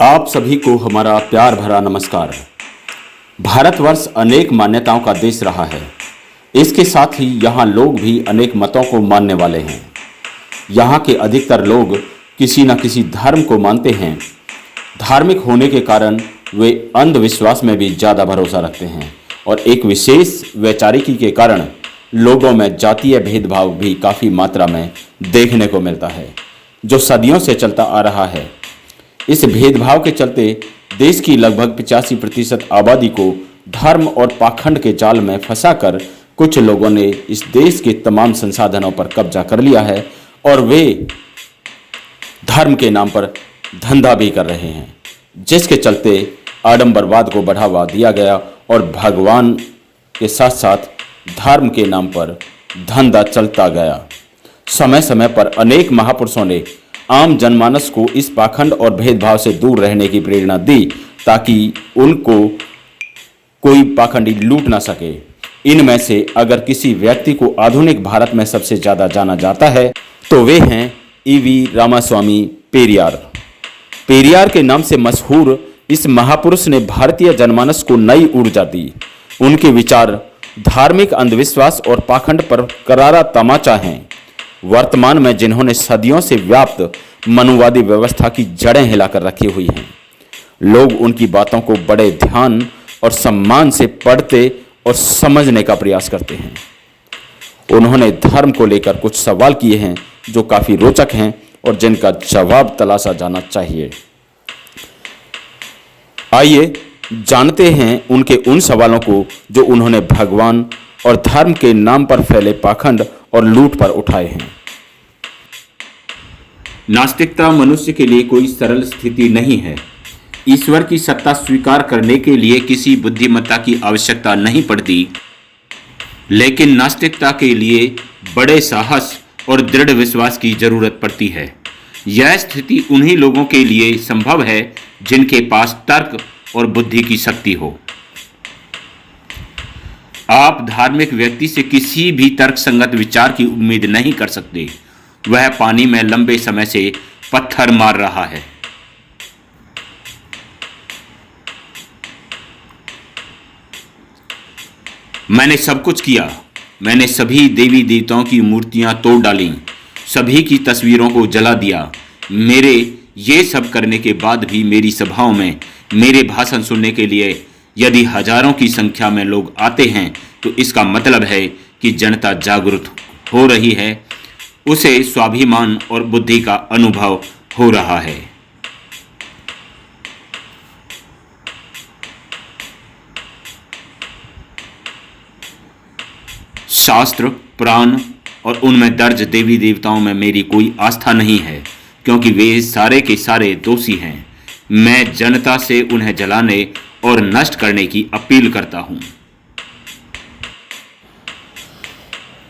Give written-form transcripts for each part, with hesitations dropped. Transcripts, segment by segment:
आप सभी को हमारा प्यार भरा नमस्कार। भारतवर्ष अनेक मान्यताओं का देश रहा है। इसके साथ ही यहाँ लोग भी अनेक मतों को मानने वाले हैं। यहाँ के अधिकतर लोग किसी न किसी धर्म को मानते हैं। धार्मिक होने के कारण वे अंधविश्वास में भी ज़्यादा भरोसा रखते हैं और एक विशेष वैचारिकी के कारण लोगों में जातीय भेदभाव भी काफ़ी मात्रा में देखने को मिलता है, जो सदियों से चलता आ रहा है। इस भेदभाव के चलते देश की लगभग 85% आबादी को धर्म और पाखंड के जाल में फंसाकर कुछ लोगों ने इस देश के तमाम संसाधनों पर कब्जा कर लिया है और वे धर्म के नाम पर धंधा भी कर रहे हैं, जिसके चलते आडंबरवाद को बढ़ावा दिया गया और भगवान के साथ साथ धर्म के नाम पर धंधा चलता गया। समय समय पर अनेक महापुरुषों ने आम जनमानस को इस पाखंड और भेदभाव से दूर रहने की प्रेरणा दी ताकि उनको कोई पाखंडी लूट ना सके। इनमें से अगर किसी व्यक्ति को आधुनिक भारत में सबसे ज़्यादा जाना जाता है तो वे हैं ईवी रामास्वामी पेरियार। पेरियार के नाम से मशहूर इस महापुरुष ने भारतीय जनमानस को नई ऊर्जा दी। उनके विचार धार्मिक अंधविश्वास और पाखंड पर करारा तमाचा हैं। वर्तमान में जिन्होंने सदियों से व्याप्त मनुवादी व्यवस्था की जड़ें हिलाकर रखी हुई हैं, लोग उनकी बातों को बड़े ध्यान और सम्मान से पढ़ते और समझने का प्रयास करते हैं। उन्होंने धर्म को लेकर कुछ सवाल किए हैं जो काफ़ी रोचक हैं और जिनका जवाब तलाशा जाना चाहिए। आइए जानते हैं उनके उन सवालों को जो उन्होंने भगवान और धर्म के नाम पर फैले पाखंड और लूट पर उठाए हैं। नास्तिकता मनुष्य के लिए कोई सरल स्थिति नहीं है। ईश्वर की सत्ता स्वीकार करने के लिए किसी बुद्धिमत्ता की आवश्यकता नहीं पड़ती, लेकिन नास्तिकता के लिए बड़े साहस और दृढ़ विश्वास की जरूरत पड़ती है। यह स्थिति उन्हीं लोगों के लिए संभव है जिनके पास तर्क और बुद्धि की शक्ति हो। आप धार्मिक व्यक्ति से किसी भी तर्कसंगत विचार की उम्मीद नहीं कर सकते। वह पानी में लंबे समय से पत्थर मार रहा है। मैंने सब कुछ किया। मैंने सभी देवी देवताओं की मूर्तियां तोड़ डाली, सभी की तस्वीरों को जला दिया। मेरे ये सब करने के बाद भी मेरी सभाओं में मेरे भाषण सुनने के लिए यदि हजारों की संख्या में लोग आते हैं तो इसका मतलब है कि जनता जागरूक हो रही है, उसे स्वाभिमान और बुद्धि का अनुभव हो रहा है। शास्त्र, पुराण और उनमें दर्ज देवी देवताओं में मेरी कोई आस्था नहीं है, क्योंकि वे सारे के सारे दोषी हैं। मैं जनता से उन्हें जलाने और नष्ट करने की अपील करता हूं।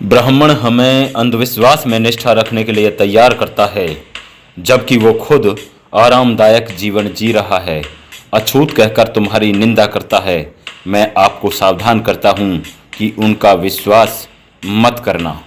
ब्राह्मण हमें अंधविश्वास में निष्ठा रखने के लिए तैयार करता है, जबकि वो खुद आरामदायक जीवन जी रहा है। अछूत कहकर तुम्हारी निंदा करता है। मैं आपको सावधान करता हूं कि उनका विश्वास मत करना।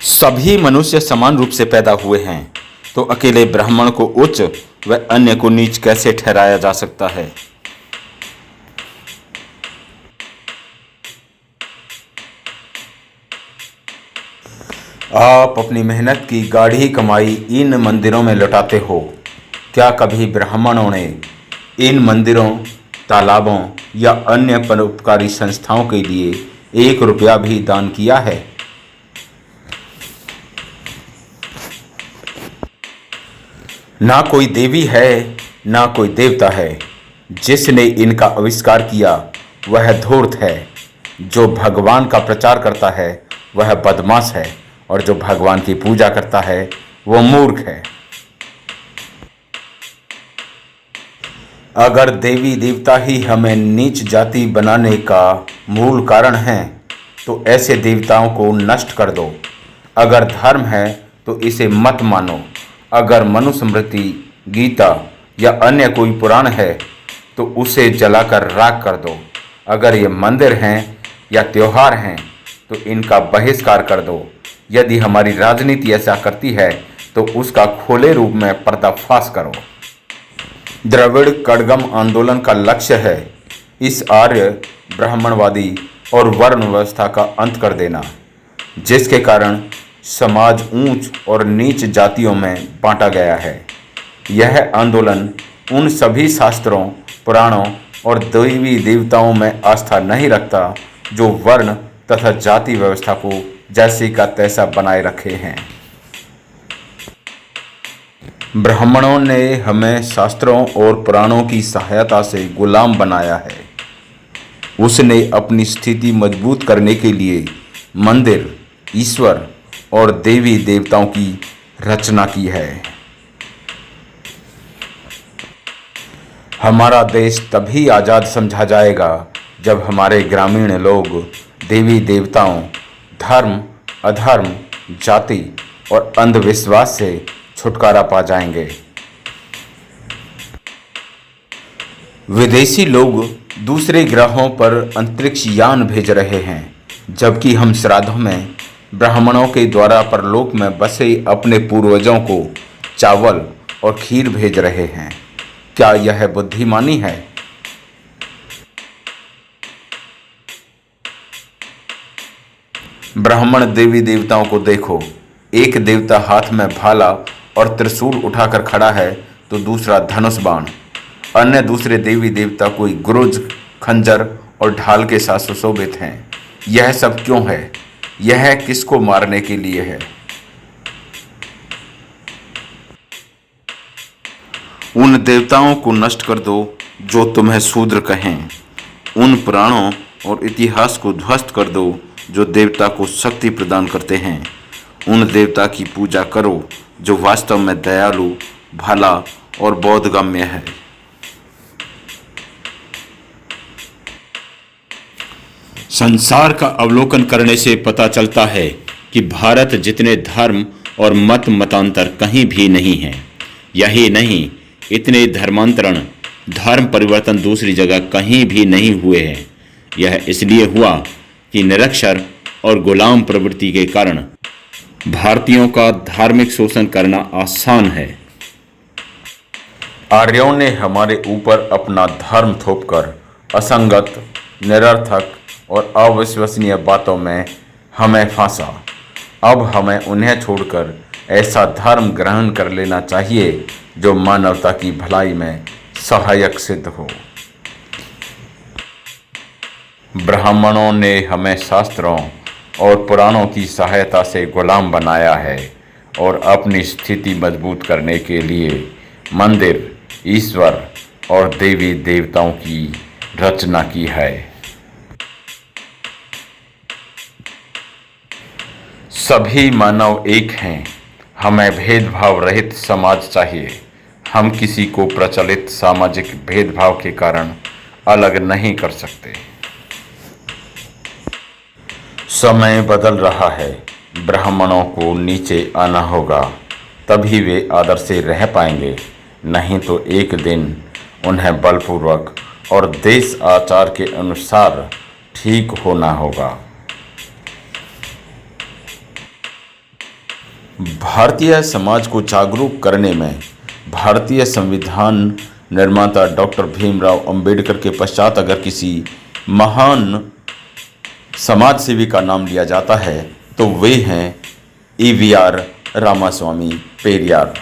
सभी मनुष्य समान रूप से पैदा हुए हैं, तो अकेले ब्राह्मण को उच्च व अन्य को नीच कैसे ठहराया जा सकता है? आप अपनी मेहनत की गाढ़ी कमाई इन मंदिरों में लुटाते हो। क्या कभी ब्राह्मणों ने इन मंदिरों, तालाबों या अन्य परोपकारी संस्थाओं के लिए 1 रुपया भी दान किया है? ना कोई देवी है, ना कोई देवता है। जिसने इनका आविष्कार किया वह धूर्त है। जो भगवान का प्रचार करता है वह बदमाश है और जो भगवान की पूजा करता है वो मूर्ख है। अगर देवी देवता ही हमें नीच जाति बनाने का मूल कारण है तो ऐसे देवताओं को नष्ट कर दो। अगर धर्म है तो इसे मत मानो। अगर मनुस्मृति, गीता या अन्य कोई पुराण है तो उसे जलाकर राख कर दो। अगर ये मंदिर हैं या त्योहार हैं तो इनका बहिष्कार कर दो। यदि हमारी राजनीति ऐसा करती है तो उसका खुले रूप में पर्दाफाश करो। द्रविड़ कड़गम आंदोलन का लक्ष्य है इस आर्य ब्राह्मणवादी और वर्ण व्यवस्था का अंत कर देना, जिसके कारण समाज ऊंच और नीच जातियों में बांटा गया है। यह आंदोलन उन सभी शास्त्रों, पुराणों और देवी देवताओं में आस्था नहीं रखता जो वर्ण तथा जाति व्यवस्था को जैसे का तैसा बनाए रखे हैं। ब्राह्मणों ने हमें शास्त्रों और पुराणों की सहायता से गुलाम बनाया है। उसने अपनी स्थिति मजबूत करने के लिए मंदिर, ईश्वर और देवी देवताओं की रचना की है। हमारा देश तभी आज़ाद समझा जाएगा जब हमारे ग्रामीण लोग देवी देवताओं, धर्म, अधर्म, जाति और अंधविश्वास से छुटकारा पा जाएंगे। विदेशी लोग दूसरे ग्रहों पर अंतरिक्ष यान भेज रहे हैं, जबकि हम श्राद्धों में ब्राह्मणों के द्वारा परलोक में बसे अपने पूर्वजों को चावल और खीर भेज रहे हैं। क्या यह बुद्धिमानी है? ब्राह्मण देवी देवताओं को देखो, एक देवता हाथ में भाला और त्रिशूल उठाकर खड़ा है तो दूसरा धनुष बाण। अन्य दूसरे देवी देवता कोई गुरुज, खंजर और ढाल के साथ सुशोभित हैं। यह सब क्यों है? यह किसको मारने के लिए है? उन देवताओं को नष्ट कर दो जो तुम्हें शूद्र कहें। उन पुराणों और इतिहास को ध्वस्त कर दो जो देवता को शक्ति प्रदान करते हैं। उन देवता की पूजा करो जो वास्तव में दयालु, भला और बोधगम्य है। संसार का अवलोकन करने से पता चलता है कि भारत जितने धर्म और मतांतर कहीं भी नहीं है। यही नहीं, इतने धर्मांतरण, धर्म परिवर्तन दूसरी जगह कहीं भी नहीं हुए हैं। यह इसलिए हुआ कि निरक्षर और गुलाम प्रवृत्ति के कारण भारतीयों का धार्मिक शोषण करना आसान है। आर्यों ने हमारे ऊपर अपना धर्म थोपकर असंगत, निरर्थक और अविश्वसनीय बातों में हमें फांसा। अब हमें उन्हें छोड़कर ऐसा धर्म ग्रहण कर लेना चाहिए जो मानवता की भलाई में सहायक सिद्ध हो। ब्राह्मणों ने हमें शास्त्रों और पुराणों की सहायता से गुलाम बनाया है और अपनी स्थिति मजबूत करने के लिए मंदिर, ईश्वर और देवी देवताओं की रचना की है। सभी मानव एक हैं। हमें भेदभाव रहित समाज चाहिए। हम किसी को प्रचलित सामाजिक भेदभाव के कारण अलग नहीं कर सकते। समय बदल रहा है। ब्राह्मणों को नीचे आना होगा, तभी वे आदर से रह पाएंगे। नहीं तो एक दिन उन्हें बलपूर्वक और देश आचार के अनुसार ठीक होना होगा। भारतीय समाज को जागरूक करने में भारतीय संविधान निर्माता डॉक्टर भीमराव अंबेडकर के पश्चात अगर किसी महान समाज सेवी का नाम लिया जाता है तो वे हैं EVR रामास्वामी पेरियार।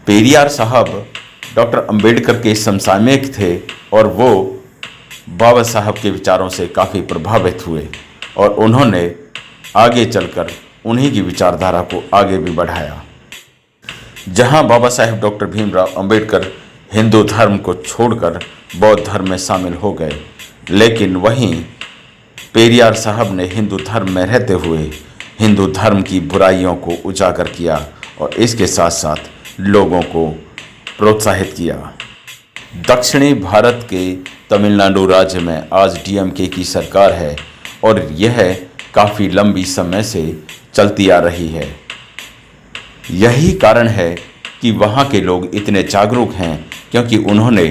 पेरियार साहब डॉक्टर अंबेडकर के समसामयिक थे और वो बाबा साहब के विचारों से काफ़ी प्रभावित हुए और उन्होंने आगे चलकर उन्हीं की विचारधारा को आगे भी बढ़ाया। जहां बाबा साहेब डॉक्टर भीमराव अंबेडकर हिंदू धर्म को छोड़कर बौद्ध धर्म में शामिल हो गए, लेकिन वहीं पेरियार साहब ने हिंदू धर्म में रहते हुए हिंदू धर्म की बुराइयों को उजागर किया और इसके साथ साथ लोगों को प्रोत्साहित किया। दक्षिणी भारत के तमिलनाडु राज्य में आज DMK की सरकार है और यह काफ़ी लंबी समय से चलती आ रही है। यही कारण है कि वहाँ के लोग इतने जागरूक हैं क्योंकि उन्होंने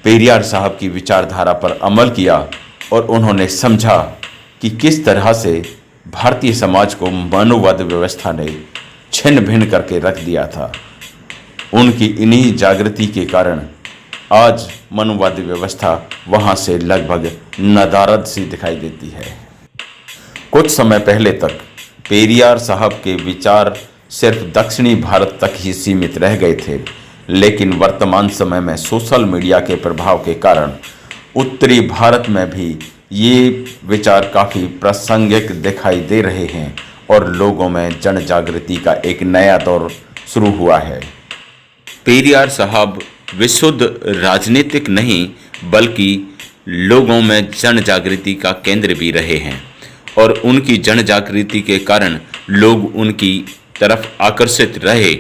पेरियार साहब की विचारधारा पर अमल किया और उन्होंने समझा कि किस तरह से भारतीय समाज को मनुवाद व्यवस्था ने छिन्न भिन्न करके रख दिया था। उनकी इन्हीं जागृति के कारण आज मनुवादी व्यवस्था वहाँ से लगभग नदारद सी दिखाई देती है। कुछ समय पहले तक पेरियार साहब के विचार सिर्फ दक्षिणी भारत तक ही सीमित रह गए थे, लेकिन वर्तमान समय में सोशल मीडिया के प्रभाव के कारण उत्तरी भारत में भी ये विचार काफ़ी प्रासंगिक दिखाई दे रहे हैं और लोगों में जन जागृति का एक नया दौर शुरू हुआ है। पेरियार साहब विशुद्ध राजनीतिक नहीं बल्कि लोगों में जन जागृति का केंद्र भी रहे हैं और उनकी जन जागृति के कारण लोग उनकी तरफ आकर्षित रहे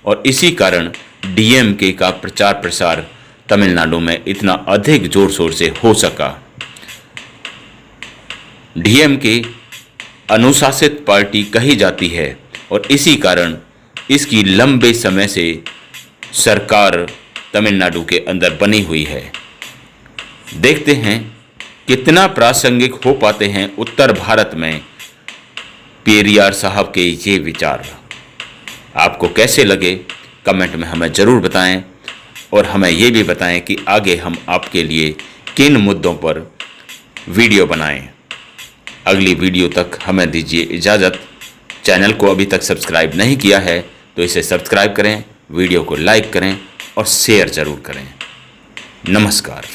और इसी कारण डीएमके का प्रचार प्रसार तमिलनाडु में इतना अधिक जोर शोर से हो सका। डीएमके अनुशासित पार्टी कही जाती है और इसी कारण इसकी लंबे समय से सरकार तमिलनाडु के अंदर बनी हुई है। देखते हैं कितना प्रासंगिक हो पाते हैं उत्तर भारत में पेरियार साहब के ये विचार। आपको कैसे लगे कमेंट में हमें ज़रूर बताएं और हमें ये भी बताएं कि आगे हम आपके लिए किन मुद्दों पर वीडियो बनाएं। अगली वीडियो तक हमें दीजिए इजाज़त। चैनल को अभी तक सब्सक्राइब नहीं किया है तो इसे सब्सक्राइब करें, वीडियो को लाइक करें और शेयर ज़रूर करें। नमस्कार।